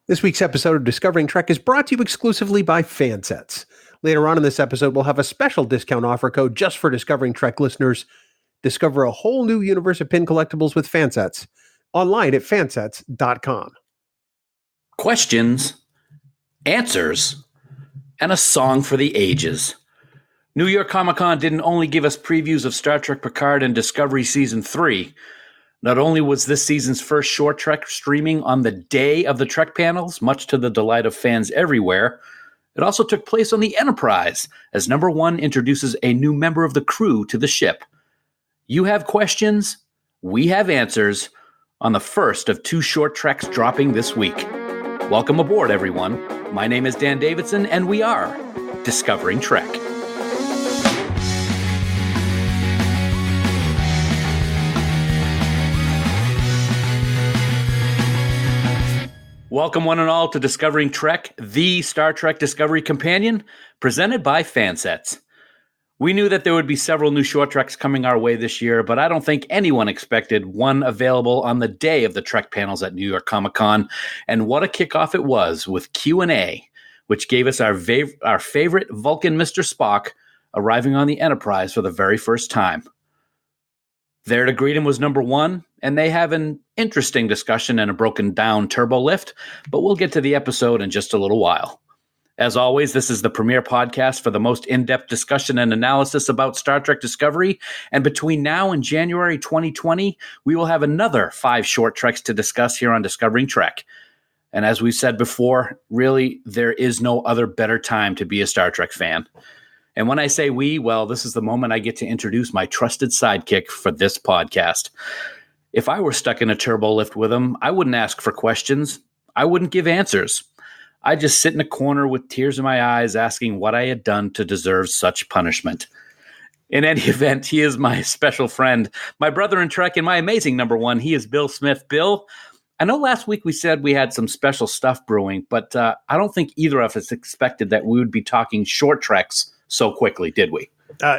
This week's episode of Discovering Trek is brought to you exclusively by Fansets. Later on in this episode, we'll have a special discount offer code just for Discovering Trek listeners. Discover a whole new universe of pin collectibles with Fansets online at fansets.com. Questions, answers, and a song for the ages. New York Comic Con didn't only give us previews of Star Trek Picard and Discovery Season 3. Not only was this season's first short trek streaming on the day of the Trek panels, much to the delight of fans everywhere, it also took place on the Enterprise, as Number One introduces a new member of the crew to the ship. You have questions, we have answers, on the first of two short treks dropping this week. Welcome aboard, everyone. My name is Dan Davidson, and we are Discovering Trek. Welcome one and all to Discovering Trek, the Star Trek Discovery Companion, presented by Fansets. We knew that there would be several new short treks coming our way this year, but I don't think anyone expected one available on the day of the Trek panels at New York Comic Con. And what a kickoff it was with Q&A, which gave us our favorite Vulcan Mr. Spock arriving on the Enterprise for the very first time. There to greet him was Number One, and they have an interesting discussion and a broken down turbolift, but we'll get to the episode in just a little while. As always, this is the premier podcast for the most in-depth discussion and analysis about Star Trek Discovery, and between now and January 2020, we will have another 5 short treks to discuss here on Discovering Trek. And as we've said before, really, there is no other better time to be a Star Trek fan. And when I say we, well, this is the moment I get to introduce my trusted sidekick for this podcast. If I were stuck in a turbolift with him, I wouldn't ask for questions. I wouldn't give answers. I'd just sit in a corner with tears in my eyes asking what I had done to deserve such punishment. In any event, he is my special friend, my brother in Trek, and my amazing Number One. He is Bill Smith. Bill, I know last week we said we had some special stuff brewing, but I don't think either of us expected that we would be talking short treks so quickly, did we?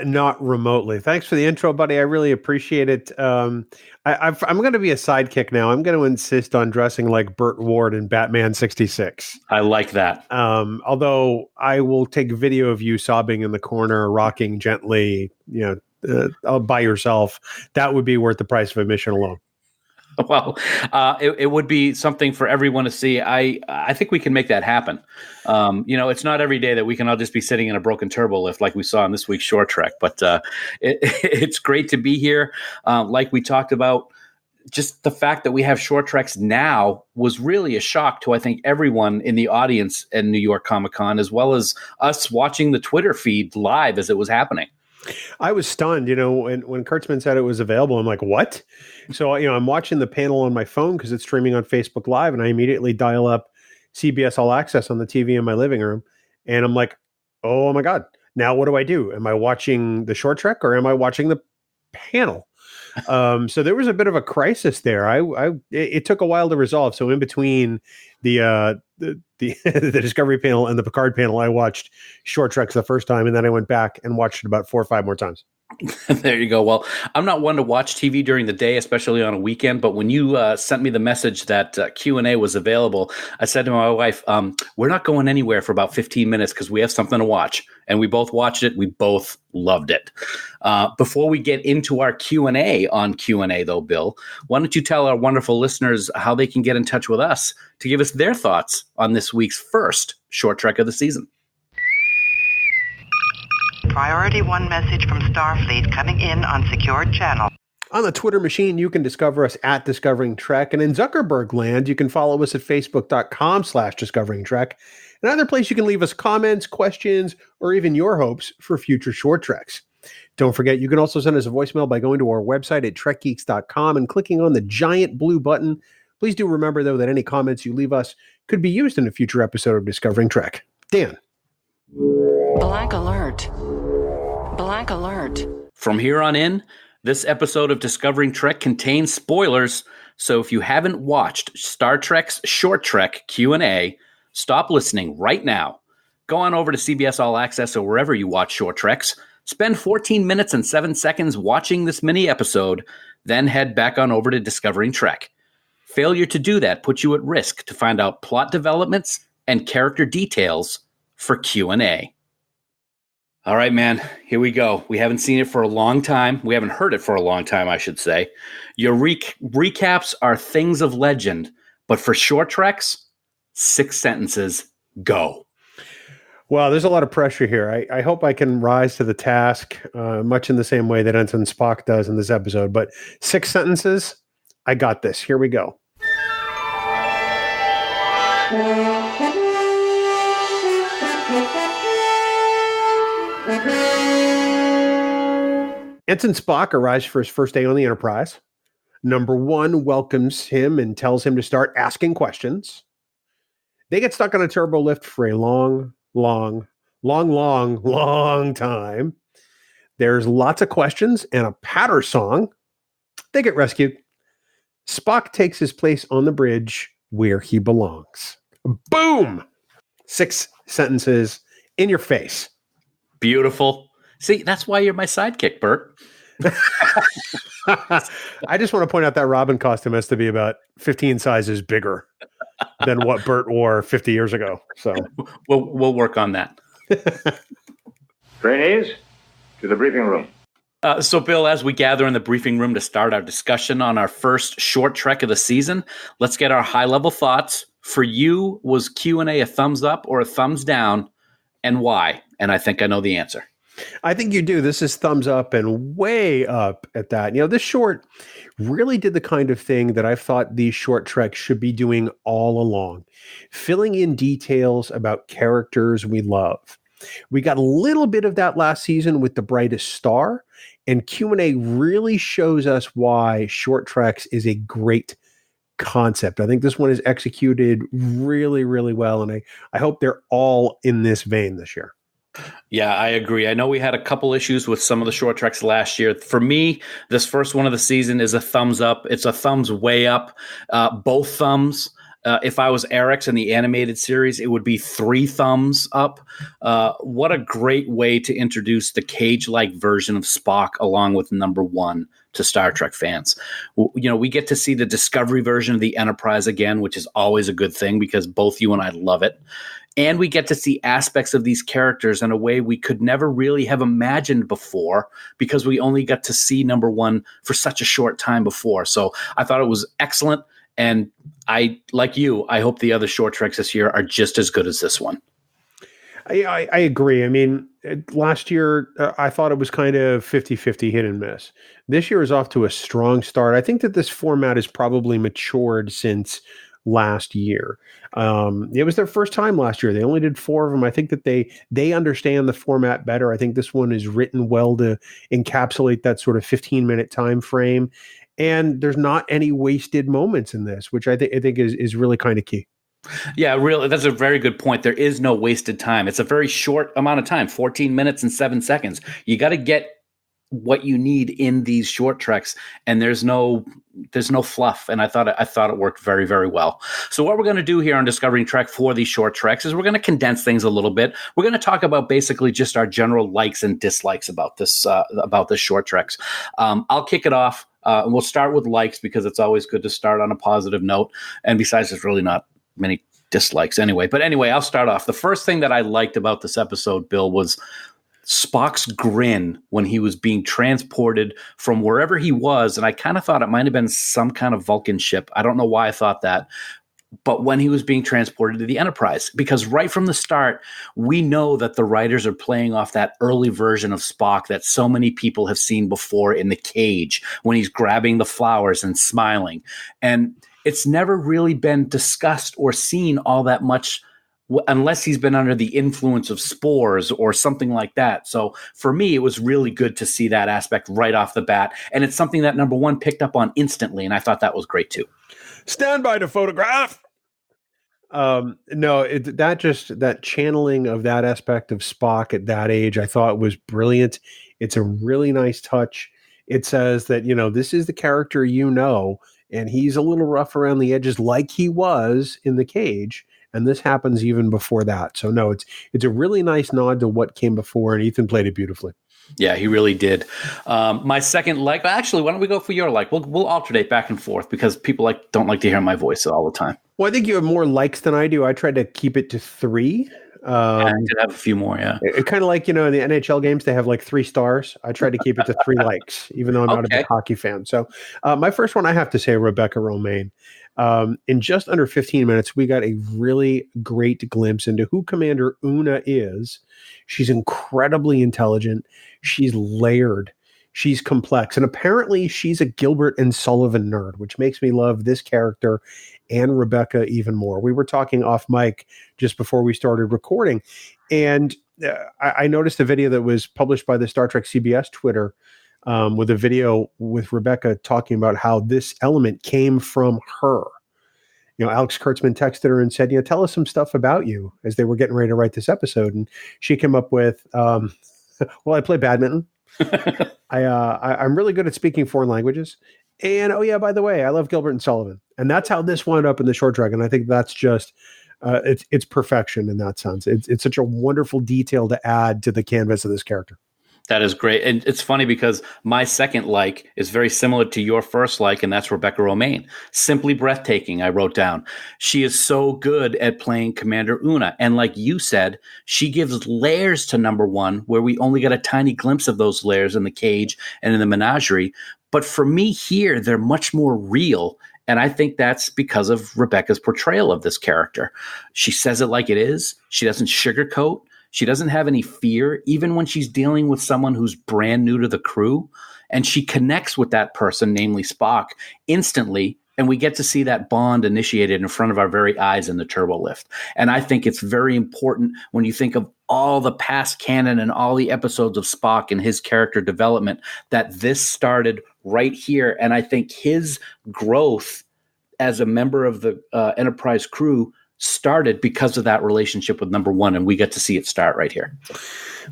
Not remotely. Thanks for the intro, buddy. I really appreciate it. I'm going to be a sidekick now. I'm going to insist on dressing like Burt Ward in Batman 66. I like that. Although I will take video of you sobbing in the corner, rocking gently, by yourself. That would be worth the price of admission alone. Well, it would be something for everyone to see. I think we can make that happen. It's not every day that we can all just be sitting in a broken turbolift like we saw in this week's short trek, but it's great to be here. Like we talked about, just the fact that we have short treks now was really a shock to, I think, everyone in the audience at New York Comic Con, as well as us watching the Twitter feed live as it was happening. I was stunned, when Kurtzman said it was available. I'm like, what? So, I'm watching the panel on my phone because it's streaming on Facebook Live, and I immediately dial up CBS All Access on the TV in my living room. And I'm like, oh my God, now what do I do? Am I watching the short trek or am I watching the panel? So there was a bit of a crisis there. It took a while to resolve. So in between the Discovery panel and the Picard panel, I watched short treks the first time, and then I went back and watched it about 4 or 5 more times. There you go. Well, I'm not one to watch TV during the day, especially on a weekend. But when you sent me the message that Q&A was available, I said to my wife, we're not going anywhere for about 15 minutes because we have something to watch. And we both watched it. We both loved it. Before we get into our Q&A on Q&A, though, Bill, why don't you tell our wonderful listeners how they can get in touch with us to give us their thoughts on this week's first short trek of the season? Priority 1 message from Starfleet coming in on secured channel. On the Twitter machine, you can discover us at Discovering Trek. And in Zuckerberg land, you can follow us at facebook.com/Discovering Trek. And either place you can leave us comments, questions, or even your hopes for future short treks. Don't forget, you can also send us a voicemail by going to our website at trekgeeks.com and clicking on the giant blue button. Please do remember, though, that any comments you leave us could be used in a future episode of Discovering Trek. Dan. Blank alert. Blank alert. From here on in, this episode of Discovering Trek contains spoilers, so if you haven't watched Star Trek's Short Trek Q&A, stop listening right now. Go on over to CBS All Access or wherever you watch short treks, spend 14 minutes and 7 seconds watching this mini episode, then head back on over to Discovering Trek. Failure to do that puts you at risk to find out plot developments and character details for Q&A. All right, man, here we go. We haven't seen it for a long time. We haven't heard it for a long time, I should say. Your recaps are things of legend, but for short treks, 6 sentences, go. Well, there's a lot of pressure here. I hope I can rise to the task, much in the same way that Ensign Spock does in this episode. But 6 sentences, I got this. Here we go. Ensign Spock arrives for his first day on the Enterprise. Number 1 welcomes him and tells him to start asking questions. They get stuck on a turbolift for a long time. There's lots of questions and a patter song. They get rescued. Spock takes his place on the bridge where he belongs. Boom! 6 sentences in your face. Beautiful. See, that's why you're my sidekick, Bert. I just want to point out that Robin costume has to be about 15 sizes bigger than what Bert wore 50 years ago. So we'll work on that. Trainees, to the briefing room. So, Bill, as we gather in the briefing room to start our discussion on our first short trek of the season, let's get our high-level thoughts. For you, was Q&A a thumbs up or a thumbs down, and why? And I think I know the answer. I think you do. This is thumbs up and way up at that. This short really did the kind of thing that I've thought these short treks should be doing all along, filling in details about characters we love. We got a little bit of that last season with The Brightest Star, and Q&A really shows us why short treks is a great concept. I think this one is executed really, really well, and I hope they're all in this vein this year. Yeah, I agree. I know we had a couple issues with some of the short treks last year. For me, this first one of the season is a thumbs up. It's a thumbs way up. Both thumbs. If I was Eric's in the animated series, it would be 3 thumbs up. What a great way to introduce the cage-like version of Spock along with number 1 to Star Trek fans. We get to see the Discovery version of the Enterprise again, which is always a good thing because both you and I love it. And we get to see aspects of these characters in a way we could never really have imagined before because we only got to see number 1 for such a short time before. So I thought it was excellent. And I, like you, I hope the other short treks this year are just as good as this one. I agree. I mean, last year, I thought it was kind of 50-50 hit and miss. This year is off to a strong start. I think that this format has probably matured since last year. It was their first time last year. They only did 4 of them. I think that they understand the format better. I think this one is written well to encapsulate that sort of 15-minute time frame. And there's not any wasted moments in this, which I think is really kind of key. Yeah, really, that's a very good point. There is no wasted time. It's a very short amount of time, 14 minutes and 7 seconds. You got to get what you need in these short treks, and there's no fluff. And I thought it worked very, very well. So what we're going to do here on Discovering Trek for these short treks is we're going to condense things a little bit. We're going to talk about basically just our general likes and dislikes about this short treks. I'll kick it off. We'll start with likes because it's always good to start on a positive note. And besides, there's really not many dislikes anyway. But anyway, I'll start off. The first thing that I liked about this episode, Bill, was Spock's grin when he was being transported from wherever he was. And I kind of thought it might have been some kind of Vulcan ship. I don't know why I thought that. But when he was being transported to the Enterprise, because right from the start, we know that the writers are playing off that early version of Spock that so many people have seen before in the cage when he's grabbing the flowers and smiling. And it's never really been discussed or seen all that much unless he's been under the influence of spores or something like that. So for me, it was really good to see that aspect right off the bat. And it's something that number 1 picked up on instantly. And I thought that was great too. Stand by to photograph. That channeling of that aspect of Spock at that age, I thought was brilliant. It's a really nice touch. It says that, this is the character, and he's a little rough around the edges like he was in the cage. and this happens even before that. So no, it's a really nice nod to what came before, and Ethan played it beautifully. Yeah, he really did. My second like, actually, why don't we go for your like? We'll alternate back and forth because people don't like to hear my voice all the time. Well, I think you have more likes than I do. I tried to keep it to 3. I did have a few more, yeah. It kind of like, in the NHL games, they have like 3 stars. I tried to keep it to 3 likes, even though I'm not a big hockey fan. So my first one, I have to say, Rebecca Romijn. In just under 15 minutes, we got a really great glimpse into who Commander Una is. She's incredibly intelligent. She's layered. She's complex. And apparently she's a Gilbert and Sullivan nerd, which makes me love this character and Rebecca even more. We were talking off mic just before we started recording, and I noticed a video that was published by the Star Trek CBS Twitter with a video with Rebecca talking about how this element came from her. Alex Kurtzman texted her and said, tell us some stuff about you, as they were getting ready to write this episode. And she came up with, well, I play badminton. I'm really good at speaking foreign languages. And, oh yeah, by the way, I love Gilbert and Sullivan. And that's how this wound up in the short track. And I think that's just, it's perfection in that sense. It's such a wonderful detail to add to the canvas of this character. That is great. And it's funny because my second like is very similar to your first like, and that's Rebecca Romijn. Simply breathtaking, I wrote down. She is so good at playing Commander Una. And like you said, she gives layers to number one, where we only got a tiny glimpse of those layers in the cage and in the menagerie. But for me here, they're much more real. And I think that's because of Rebecca's portrayal of this character. She says it like it is. She doesn't sugarcoat. She doesn't have any fear, even when she's dealing with someone who's brand new to the crew. And she connects with that person, namely Spock, instantly. And we get to see that bond initiated in front of our very eyes in the turbolift. And I think it's very important when you think of all the past canon and all the episodes of Spock and his character development, that this started right here. And I think his growth as a member of the Enterprise crew started because of that relationship with number one, and we get to see it start right here.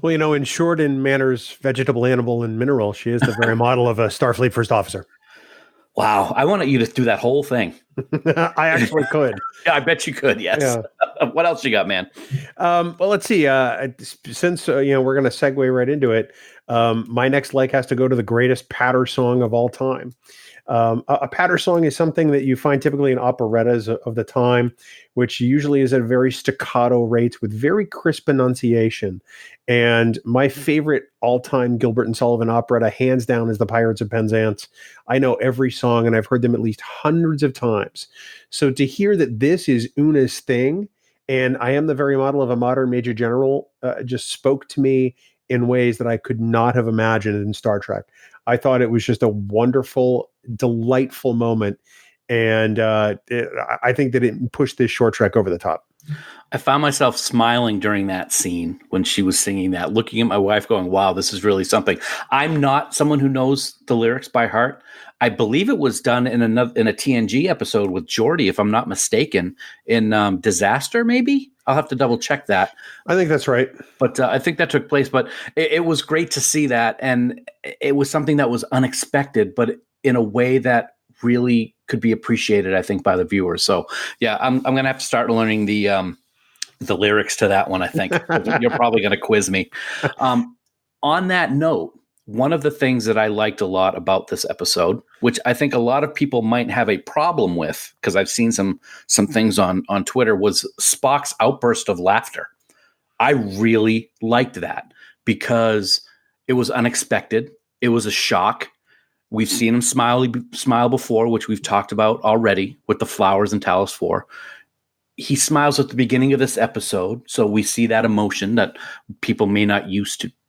Well, in short, in manners, vegetable, animal, and mineral, she is the very model of a Starfleet first officer. Wow, I wanted you to do that whole thing. I actually could. Yeah, I bet you could, yes. Yeah. What else you got, man? Well, let's see. Since we're going to segue right into it, my next like has to go to the greatest patter song of all time. A patter song is something that you find typically in operettas of the time, which usually is at very staccato rates with very crisp enunciation. And my favorite all-time Gilbert and Sullivan operetta, hands down, is The Pirates of Penzance. I know every song, and I've heard them at least hundreds of times. So to hear that this is Una's thing, and I am the very model of a modern Major General, just spoke to me in ways that I could not have imagined in Star Trek. I thought it was just a wonderful, delightful moment. And I think that it pushed this short trek over the top. I found myself smiling during that scene when she was singing that, looking at my wife going, wow, this is really something. I'm not someone who knows the lyrics by heart. I believe it was done in a TNG episode with Geordi, if I'm not mistaken, in Disaster, maybe? I'll have to double check that. I think that's right. But I think that took place. But it was great to see that. And it was something that was unexpected, but in a way that really could be appreciated, I think, by the viewers. So, yeah, I'm going to have to start learning the lyrics to that one, I think. You're probably going to quiz me. On that note, one of the things that I liked a lot about this episode, which I think a lot of people might have a problem with, because I've seen some things on Twitter, was Spock's outburst of laughter. I really liked that because it was unexpected. It was a shock. We've seen him smile before, which we've talked about already with the flowers and Talos 4. He smiles at the beginning of this episode, so we see that emotion that people may not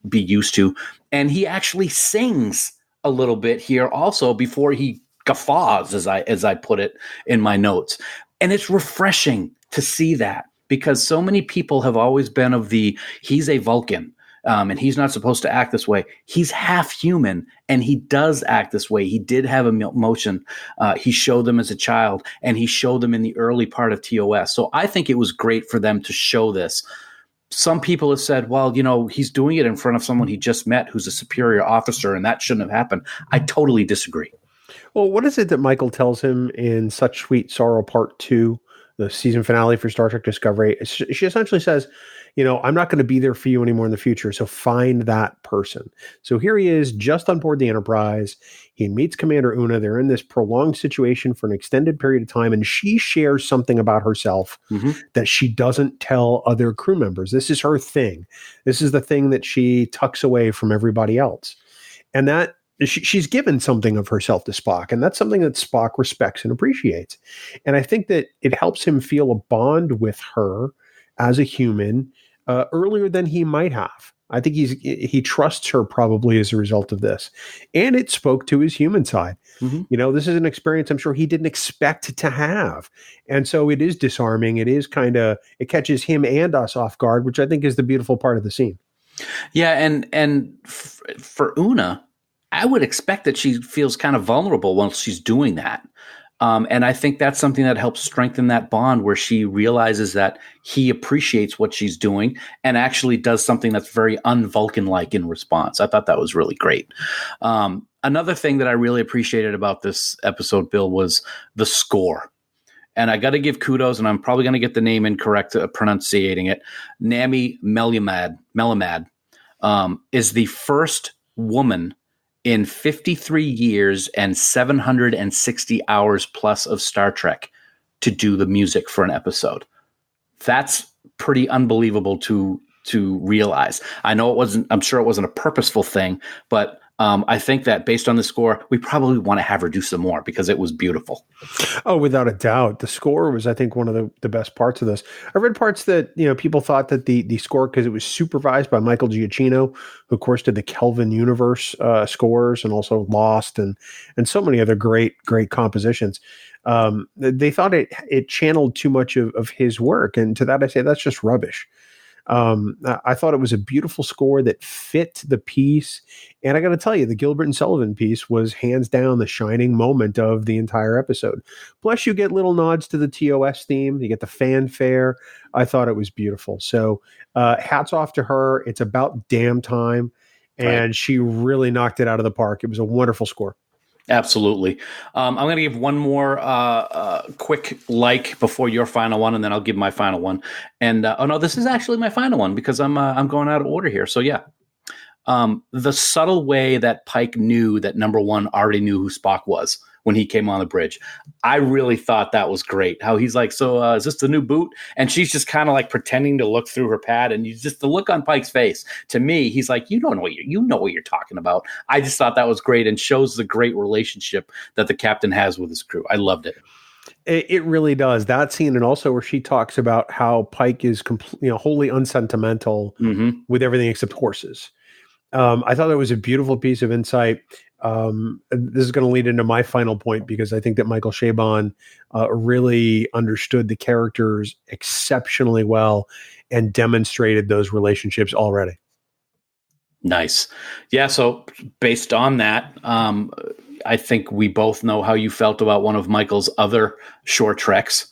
be used to. And he actually sings a little bit here also before he guffaws, as I put it in my notes. And it's refreshing to see that, because so many people have always been of he's a Vulcan. And he's not supposed to act this way. He's half human, and he does act this way. He did have emotion. He showed them as a child, and he showed them in the early part of TOS. So I think it was great for them to show this. Some people have said, well, he's doing it in front of someone he just met who's a superior officer, and that shouldn't have happened. I totally disagree. Well, what is it that Michael tells him in Such Sweet Sorrow Part 2 the season finale for Star Trek Discovery. She essentially says, I'm not going to be there for you anymore in the future. So find that person. So here he is just on board the Enterprise. He meets Commander Una. They're in this prolonged situation for an extended period of time. And she shares something about herself that she doesn't tell other crew members. This is her thing. This is the thing that she tucks away from everybody else. And that she's given something of herself to Spock, and that's something that Spock respects and appreciates. And I think that it helps him feel a bond with her as a human earlier than he might have. I think he trusts her probably as a result of this. And it spoke to his human side. This is an experience I'm sure he didn't expect to have. And so it is disarming. It is it catches him and us off guard, which I think is the beautiful part of the scene. Yeah. And for Una, I would expect that she feels kind of vulnerable once she's doing that. And I think that's something that helps strengthen that bond where she realizes that he appreciates what she's doing and actually does something that's very un-Vulcan-like in response. I thought that was really great. Another thing that I really appreciated about this episode, Bill, was the score. And I got to give kudos, and I'm probably going to get the name incorrect pronunciating it. Nami Melamad is the first woman in 53 years and 760 hours plus of Star Trek to do the music for an episode. That's pretty unbelievable to realize. I'm sure it wasn't a purposeful thing, but I think that based on the score, we probably want to have her do some more because it was beautiful. Oh, without a doubt. The score was, I think, one of the best parts of this. I read parts that, people thought that the score, because it was supervised by Michael Giacchino, who of course did the Kelvin Universe scores and also Lost and so many other great compositions. They thought it channeled too much of his work. And to that I say, that's just rubbish. I thought it was a beautiful score that fit the piece. And I got to tell you, the Gilbert and Sullivan piece was hands down the shining moment of the entire episode. Plus, you get little nods to the TOS theme. You get the fanfare. I thought it was beautiful. So hats off to her. It's about damn time. And she really knocked it out of the park. It was a wonderful score. Absolutely. I'm going to give one more quick like before your final one, and then I'll give my final one. And this is actually my final one because I'm going out of order here. So yeah, the subtle way that Pike knew that number one already knew who Spock was when he came on the bridge. I really thought that was great. How he's like, so is this the new boot? And she's just kind of like pretending to look through her pad, and the look on Pike's face. To me, he's like, you know what you're talking about. I just thought that was great and shows the great relationship that the captain has with his crew. I loved it. It really does. That scene, and also where she talks about how Pike is wholly unsentimental with everything except horses. I thought that was a beautiful piece of insight. This is going to lead into my final point because I think that Michael Chabon really understood the characters exceptionally well and demonstrated those relationships already. Nice. Yeah. So based on that, I think we both know how you felt about one of Michael's other short treks.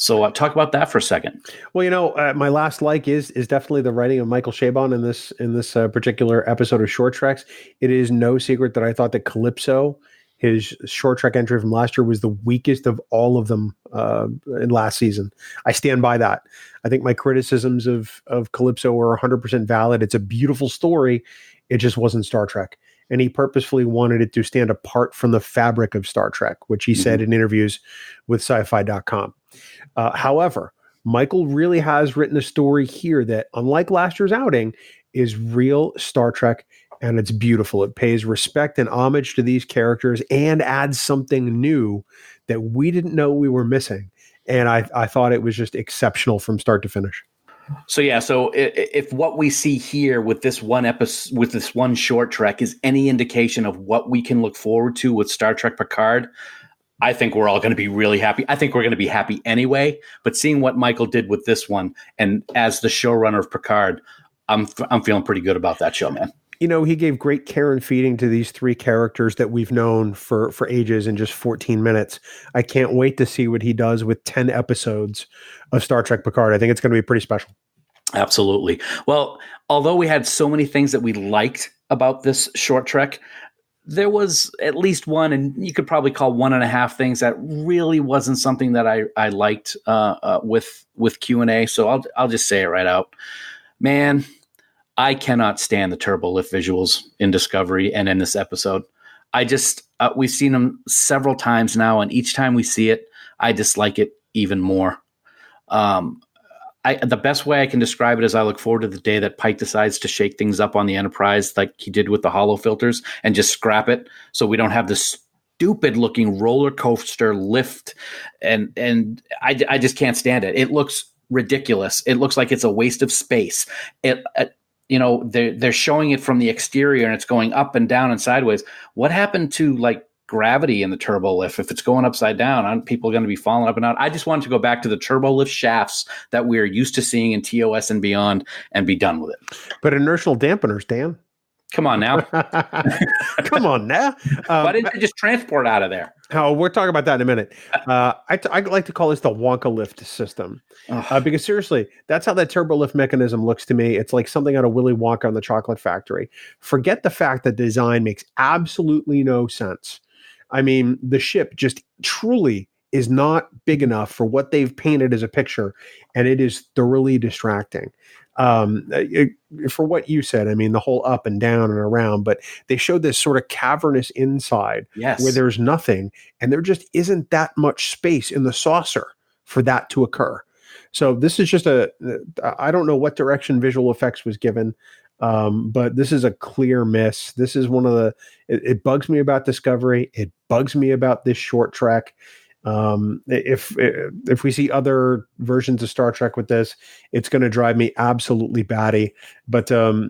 So talk about that for a second. Well, my last like is definitely the writing of Michael Chabon in this particular episode of Short Treks. It is no secret that I thought that Calypso, his Short Trek entry from last year, was the weakest of all of them in last season. I stand by that. I think my criticisms of Calypso were 100% valid. It's a beautiful story. It just wasn't Star Trek. And he purposefully wanted it to stand apart from the fabric of Star Trek, which he said in interviews with sci-fi.com. However, Michael really has written a story here that, unlike last year's outing, is real Star Trek, and it's beautiful. It pays respect and homage to these characters and adds something new that we didn't know we were missing. And I thought it was just exceptional from start to finish. So yeah, so if what we see here with this one episode, with this one short trek, is any indication of what we can look forward to with Star Trek Picard, I think we're all going to be really happy. I think we're going to be happy anyway. But seeing what Michael did with this one, and as the showrunner of Picard, I'm feeling pretty good about that show, man. He gave great care and feeding to these three characters that we've known for ages in just 14 minutes. I can't wait to see what he does with 10 episodes of Star Trek Picard. I think it's going to be pretty special. Absolutely. Well, although we had so many things that we liked about this short trek, There was at least one, and you could probably call 1.5 things that really wasn't something that I liked with Q&A. So I'll just say it right out, man. I cannot stand the turbolift visuals in Discovery and in this episode. I just we've seen them several times now, and each time we see it, I dislike it even more. The best way I can describe it is I look forward to the day that Pike decides to shake things up on the Enterprise like he did with the holo filters and just scrap it so we don't have this stupid looking roller coaster lift. And I just can't stand it. It looks ridiculous. It looks like it's a waste of space. They're showing it from the exterior and it's going up and down and sideways. What happened to like gravity in the turbo lift? If it's going upside down, aren't people going to be falling up and down? I just wanted to go back to the turbo lift shafts that we're used to seeing in TOS and beyond and be done with it. But inertial dampeners, Dan. Come on now. Come on now. Why didn't you just transport out of there? Oh, we'll talk about that in a minute. I like to call this the Wonka lift system because seriously, that's how that turbo lift mechanism looks to me. It's like something out of Willy Wonka and the Chocolate Factory. Forget the fact that design makes absolutely no sense. I mean, the ship just truly is not big enough for what they've painted as a picture, and it is thoroughly distracting. For what you said, I mean, the whole up and down and around, but they showed this sort of cavernous inside where there's nothing, and there just isn't that much space in the saucer for that to occur. So this is just I don't know what direction visual effects was given. But this is a clear miss. This is one of it bugs me about Discovery. It bugs me about this short trek. If we see other versions of Star Trek with this, it's going to drive me absolutely batty. But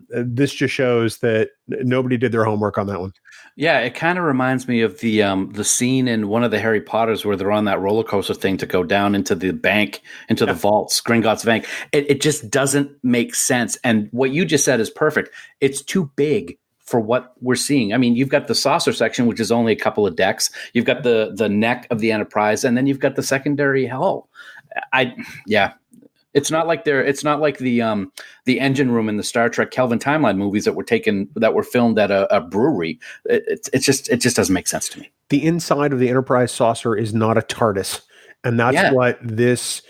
this just shows that nobody did their homework on that one. Yeah, it kind of reminds me of the scene in one of the Harry Potters where they're on that roller coaster thing to go down into the bank, into the vaults, Gringotts Bank. It just doesn't make sense. And what you just said is perfect. It's too big for what we're seeing. I mean, you've got the saucer section, which is only a couple of decks. You've got the neck of the Enterprise, and then you've got the secondary hull. It's not like the engine room in the Star Trek Kelvin Timeline movies that were filmed at a brewery. It just doesn't make sense to me. The inside of the Enterprise saucer is not a TARDIS, and that's what this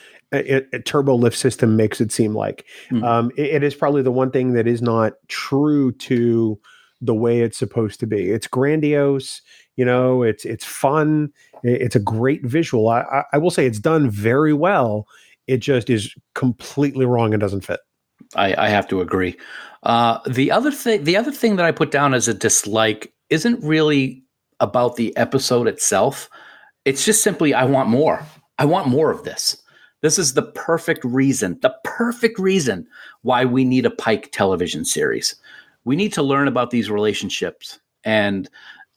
turbo lift system makes it seem like. It is probably the one thing that is not true to the way it's supposed to be. It's grandiose, it's fun. It's a great visual. I will say it's done very well. It just is completely wrong and doesn't fit. I have to agree. The other thing that I put down as a dislike isn't really about the episode itself. It's just simply, I want more. I want more of this. This is the perfect reason why we need a Pike television series. We need to learn about these relationships. And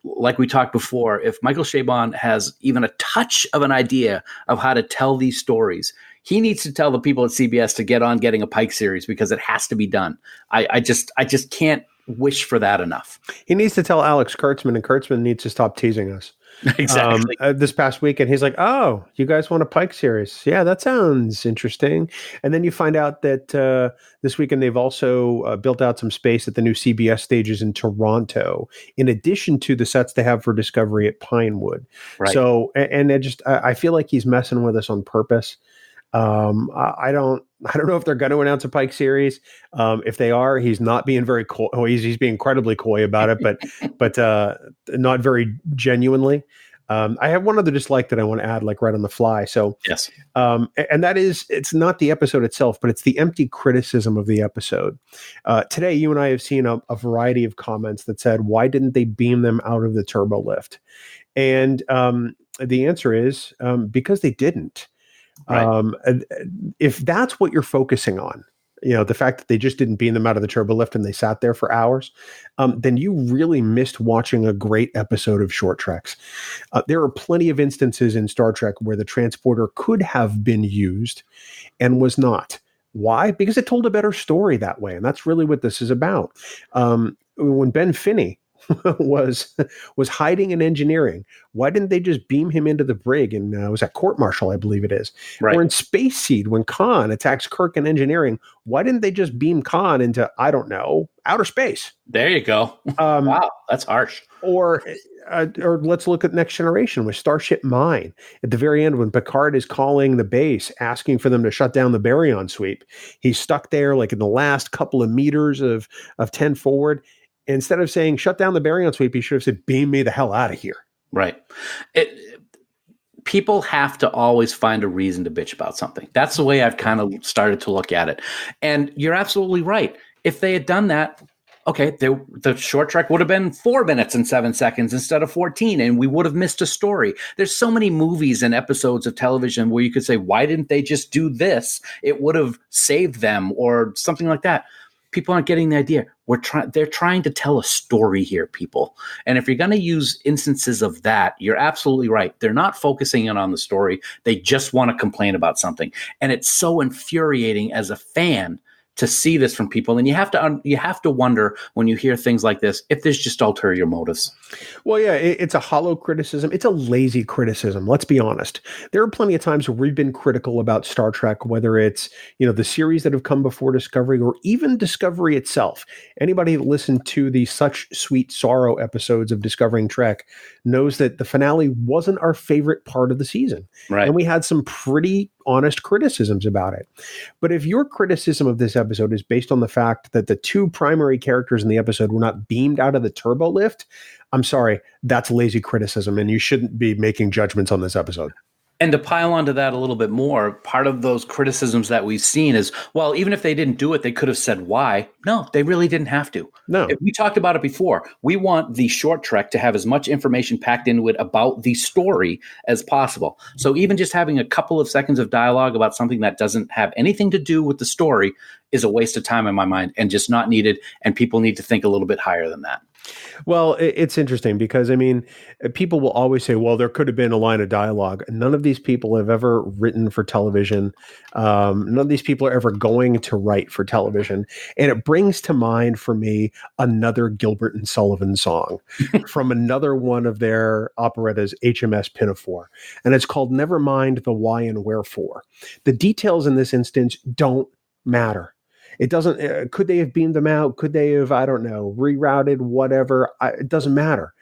like we talked before, if Michael Chabon has even a touch of an idea of how to tell these stories, he needs to tell the people at CBS to get on getting a Pike series because it has to be done. I just can't wish for that enough. He needs to tell Alex Kurtzman, and Kurtzman needs to stop teasing us. Exactly. This past weekend, he's like, "Oh, you guys want a Pike series? Yeah, that sounds interesting." And then you find out that this weekend they've also built out some space at the new CBS stages in Toronto, in addition to the sets they have for Discovery at Pinewood. Right. So, and I feel like he's messing with us on purpose. I don't know if they're going to announce a Pike series. If they are, he's not being very coy. Oh, he's being incredibly coy about it, but not very genuinely. I have one other dislike that I want to add, like right on the fly. So yes, and that is, it's not the episode itself, but it's the empty criticism of the episode. Today, you and I have seen a variety of comments that said, "Why didn't they beam them out of the turbo lift?" And the answer is because they didn't. Right. If that's what you're focusing on, the fact that they just didn't beam them out of the turbo lift and they sat there for hours, then you really missed watching a great episode of Short Treks. There are plenty of instances in Star Trek where the transporter could have been used and was not. Why? Because it told a better story that way. And that's really what this is about. When Ben Finney was hiding in engineering, why didn't they just beam him into the brig? And was that Court Martial, I believe it is. Right. Or in Space Seed, when Khan attacks Kirk in engineering, why didn't they just beam Khan into, I don't know, outer space? There you go. Wow, that's harsh. Or let's look at Next Generation with Starship Mine. At the very end, when Picard is calling the base, asking for them to shut down the baryon sweep, he's stuck there like in the last couple of meters of 10 forward. Instead of saying, shut down the baryon sweep, he should have said, beam me the hell out of here. Right. People have to always find a reason to bitch about something. That's the way I've kind of started to look at it. And you're absolutely right. If they had done that, okay, the short trek would have been 4 minutes and 7 seconds instead of 14, and we would have missed a story. There's so many movies and episodes of television where you could say, why didn't they just do this? It would have saved them or something like that. People aren't getting the idea. They're trying to tell a story here, people. And if you're going to use instances of that, you're absolutely right. They're not focusing in on the story. They just want to complain about something. And it's so infuriating as a fan to see this from people. And you have to wonder when you hear things like this, if there's just ulterior motives. Well, yeah, it's a hollow criticism. It's a lazy criticism. Let's be honest. There are plenty of times where we've been critical about Star Trek, whether it's, the series that have come before Discovery or even Discovery itself. Anybody that listened to the Such Sweet Sorrow episodes of Discovering Trek knows that the finale wasn't our favorite part of the season. Right. And we had some pretty honest criticisms about it. But if your criticism of this episode is based on the fact that the two primary characters in the episode were not beamed out of the turbolift, I'm sorry, that's lazy criticism, and you shouldn't be making judgments on this episode. And to pile onto that a little bit more, part of those criticisms that we've seen is, well, even if they didn't do it, they could have said why. No, they really didn't have to. No. We talked about it before. We want the short trek to have as much information packed into it about the story as possible. So even just having a couple of seconds of dialogue about something that doesn't have anything to do with the story is a waste of time in my mind and just not needed. And people need to think a little bit higher than that. Well, it's interesting because, people will always say, well, there could have been a line of dialogue. None of these people have ever written for television. None of these people are ever going to write for television. And it brings to mind for me another Gilbert and Sullivan song from another one of their operettas, HMS Pinafore. And it's called Never Mind the Why and Wherefore. The details in this instance don't matter. It doesn't, could they have beamed them out? Could they have, I don't know, rerouted, whatever? It doesn't matter.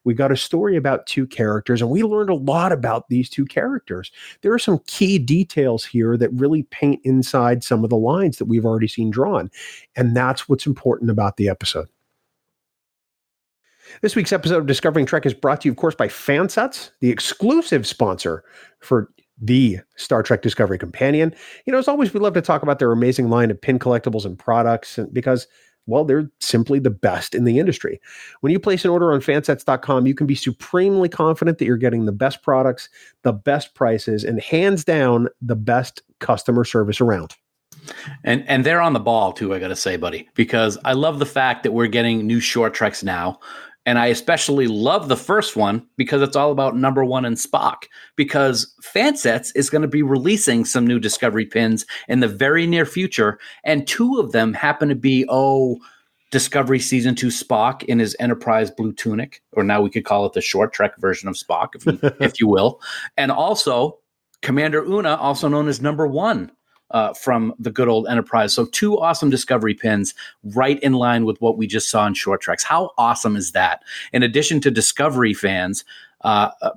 We got a story about two characters, and we learned a lot about these two characters. There are some key details here that really paint inside some of the lines that we've already seen drawn. And that's what's important about the episode. This week's episode of Discovering Trek is brought to you, of course, by Fansets, the exclusive sponsor for the Star Trek Discovery Companion. As always, we love to talk about their amazing line of pin collectibles and products because, well, they're simply the best in the industry. When you place an order on fansets.com, you can be supremely confident that you're getting the best products, the best prices, and hands down, the best customer service around. And they're on the ball too, I got to say, buddy, because I love the fact that we're getting new short treks now. And I especially love the first one because it's all about number one and Spock, because Fansets is going to be releasing some new Discovery pins in the very near future. And two of them happen to be, Discovery Season 2 Spock in his Enterprise blue tunic, or now we could call it the short trek version of Spock, if you will. And also Commander Una, also known as number one. From the good old Enterprise. So two awesome Discovery pins right in line with what we just saw in short treks. How awesome is that? In addition to Discovery fans,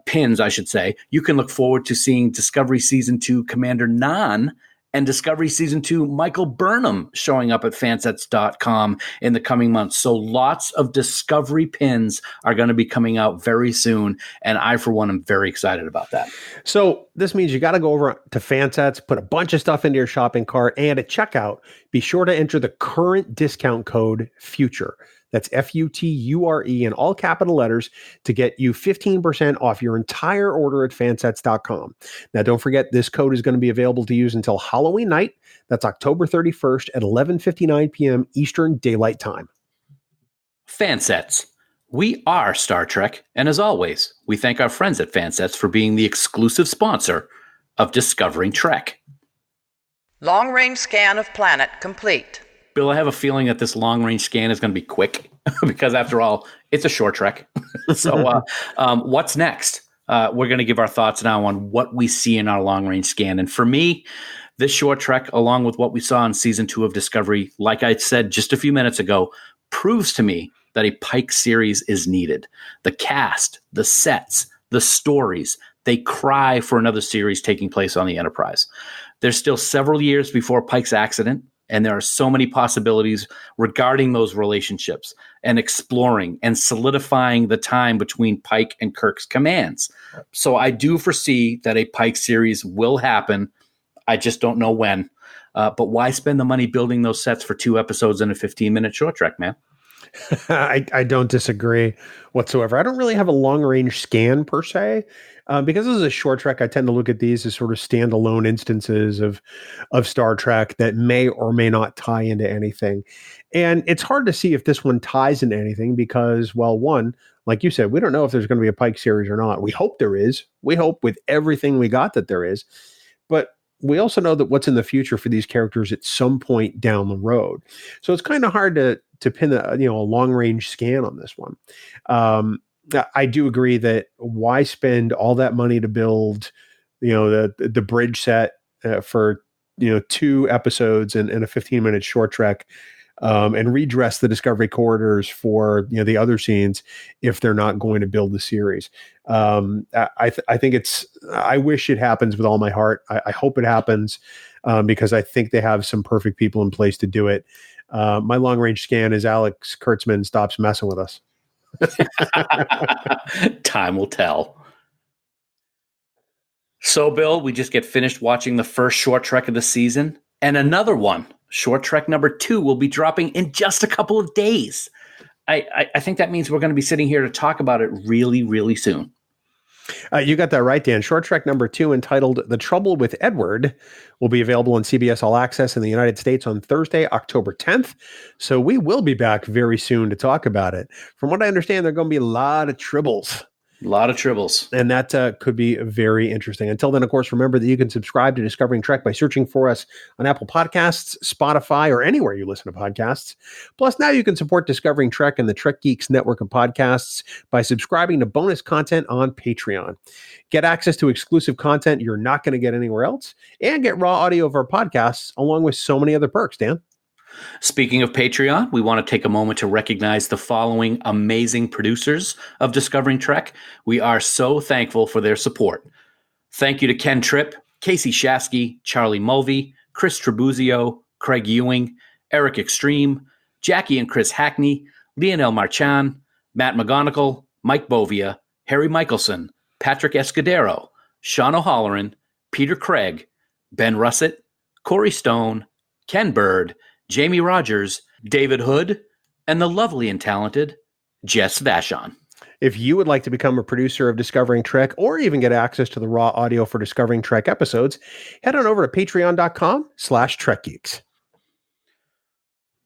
pins, I should say, you can look forward to seeing Discovery Season 2 Commander Nan and Discovery Season 2 Michael Burnham showing up at fansets.com in the coming months. So lots of Discovery pins are going to be coming out very soon. And I, for one, am very excited about that. So this means you got to go over to Fansets, put a bunch of stuff into your shopping cart, and at checkout, be sure to enter the current discount code FUTURE. That's FUTURE in all capital letters to get you 15% off your entire order at fansets.com. Now, don't forget, this code is going to be available to use until Halloween night. That's October 31st at 11:59 p.m. Eastern Daylight Time. Fansets. We are Star Trek, and as always, we thank our friends at Fansets for being the exclusive sponsor of Discovering Trek. Long-range scan of planet complete. Bill, I have a feeling that this long-range scan is going to be quick because, after all, it's a short trek. So what's next? We're going to give our thoughts now on what we see in our long-range scan. And for me, this short trek, along with what we saw in Season 2 of Discovery, like I said just a few minutes ago, proves to me that a Pike series is needed. The cast, the sets, the stories, they cry for another series taking place on the Enterprise. There's still several years before Pike's accident, and there are so many possibilities regarding those relationships and exploring and solidifying the time between Pike and Kirk's commands. So I do foresee that a Pike series will happen. I just don't know when. But why spend the money building those sets for 2 episodes and a 15-minute short trek, man? I don't disagree whatsoever. I don't really have a long-range scan per se. Because this is a short trek, I tend to look at these as sort of standalone instances of Star Trek that may or may not tie into anything. And it's hard to see if this one ties into anything because, well, one, like you said, we don't know if there's going to be a Pike series or not. We hope there is. We hope with everything we got that there is. But we also know that what's in the future for these characters at some point down the road. So it's kind of hard to pin a long-range scan on this one. I do agree that why spend all that money to build, the bridge set for 2 episodes and a 15-minute short trek, and redress the Discovery corridors for the other scenes if they're not going to build the series. I think I wish it happens with all my heart. I hope it happens because I think they have some perfect people in place to do it. My long range scan is Alex Kurtzman stops messing with us. Time will tell. So, Bill, we just get finished watching the first short trek of the season, and another one, short trek number 2, will be dropping in just a couple of days. I think that means we're going to be sitting here to talk about it really, really soon. You got that right, Dan. Short trek number 2, entitled The Trouble with Edward, will be available on CBS All Access in the United States on Thursday, October 10th. So we will be back very soon to talk about it. From what I understand, there are going to be a lot of tribbles. A lot of tribbles. And that could be very interesting. Until then, of course, remember that you can subscribe to Discovering Trek by searching for us on Apple Podcasts, Spotify, or anywhere you listen to podcasts. Plus, now you can support Discovering Trek and the Trek Geeks network of podcasts by subscribing to bonus content on Patreon. Get access to exclusive content you're not going to get anywhere else, and get raw audio of our podcasts, along with so many other perks, Dan. Speaking of Patreon, we want to take a moment to recognize the following amazing producers of Discovering Trek. We are so thankful for their support. Thank you to Ken Tripp, Casey Shasky, Charlie Mulvey, Chris Trabuzio, Craig Ewing, Eric Extreme, Jackie and Chris Hackney, Lionel Marchand, Matt McGonigal, Mike Bovia, Harry Michelson, Patrick Escudero, Sean O'Halloran, Peter Craig, Ben Russett, Corey Stone, Ken Bird, Jamie Rogers, David Hood, and the lovely and talented Jess Vashon. If you would like to become a producer of Discovering Trek or even get access to the raw audio for Discovering Trek episodes, head on over to patreon.com/TrekGeeks.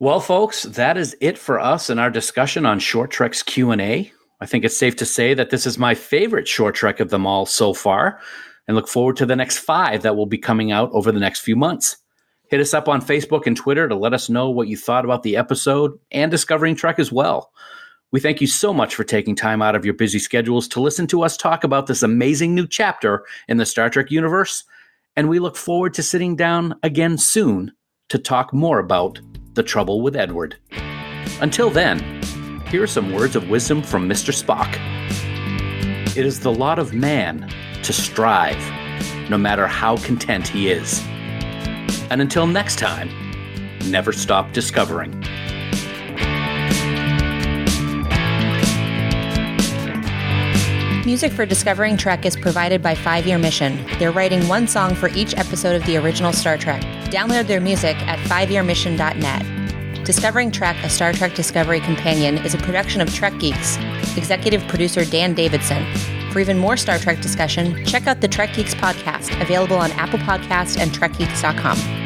Well, folks, that is it for us in our discussion on Short Trek's Q&A. I think it's safe to say that this is my favorite Short Trek of them all so far, and look forward to the next 5 that will be coming out over the next few months. Hit us up on Facebook and Twitter to let us know what you thought about the episode and Discovering Trek as well. We thank you so much for taking time out of your busy schedules to listen to us talk about this amazing new chapter in the Star Trek universe, and we look forward to sitting down again soon to talk more about The Trouble with Edward. Until then, here are some words of wisdom from Mr. Spock. It is the lot of man to strive, no matter how content he is. And until next time, never stop discovering. Music for Discovering Trek is provided by 5 Year Mission. They're writing 1 song for each episode of the original Star Trek. Download their music at 5yearmission.net. Discovering Trek, a Star Trek Discovery companion, is a production of Trek Geeks. Executive producer Dan Davidson. For even more Star Trek discussion, check out the Trek Geeks podcast, available on Apple Podcasts and TrekGeeks.com.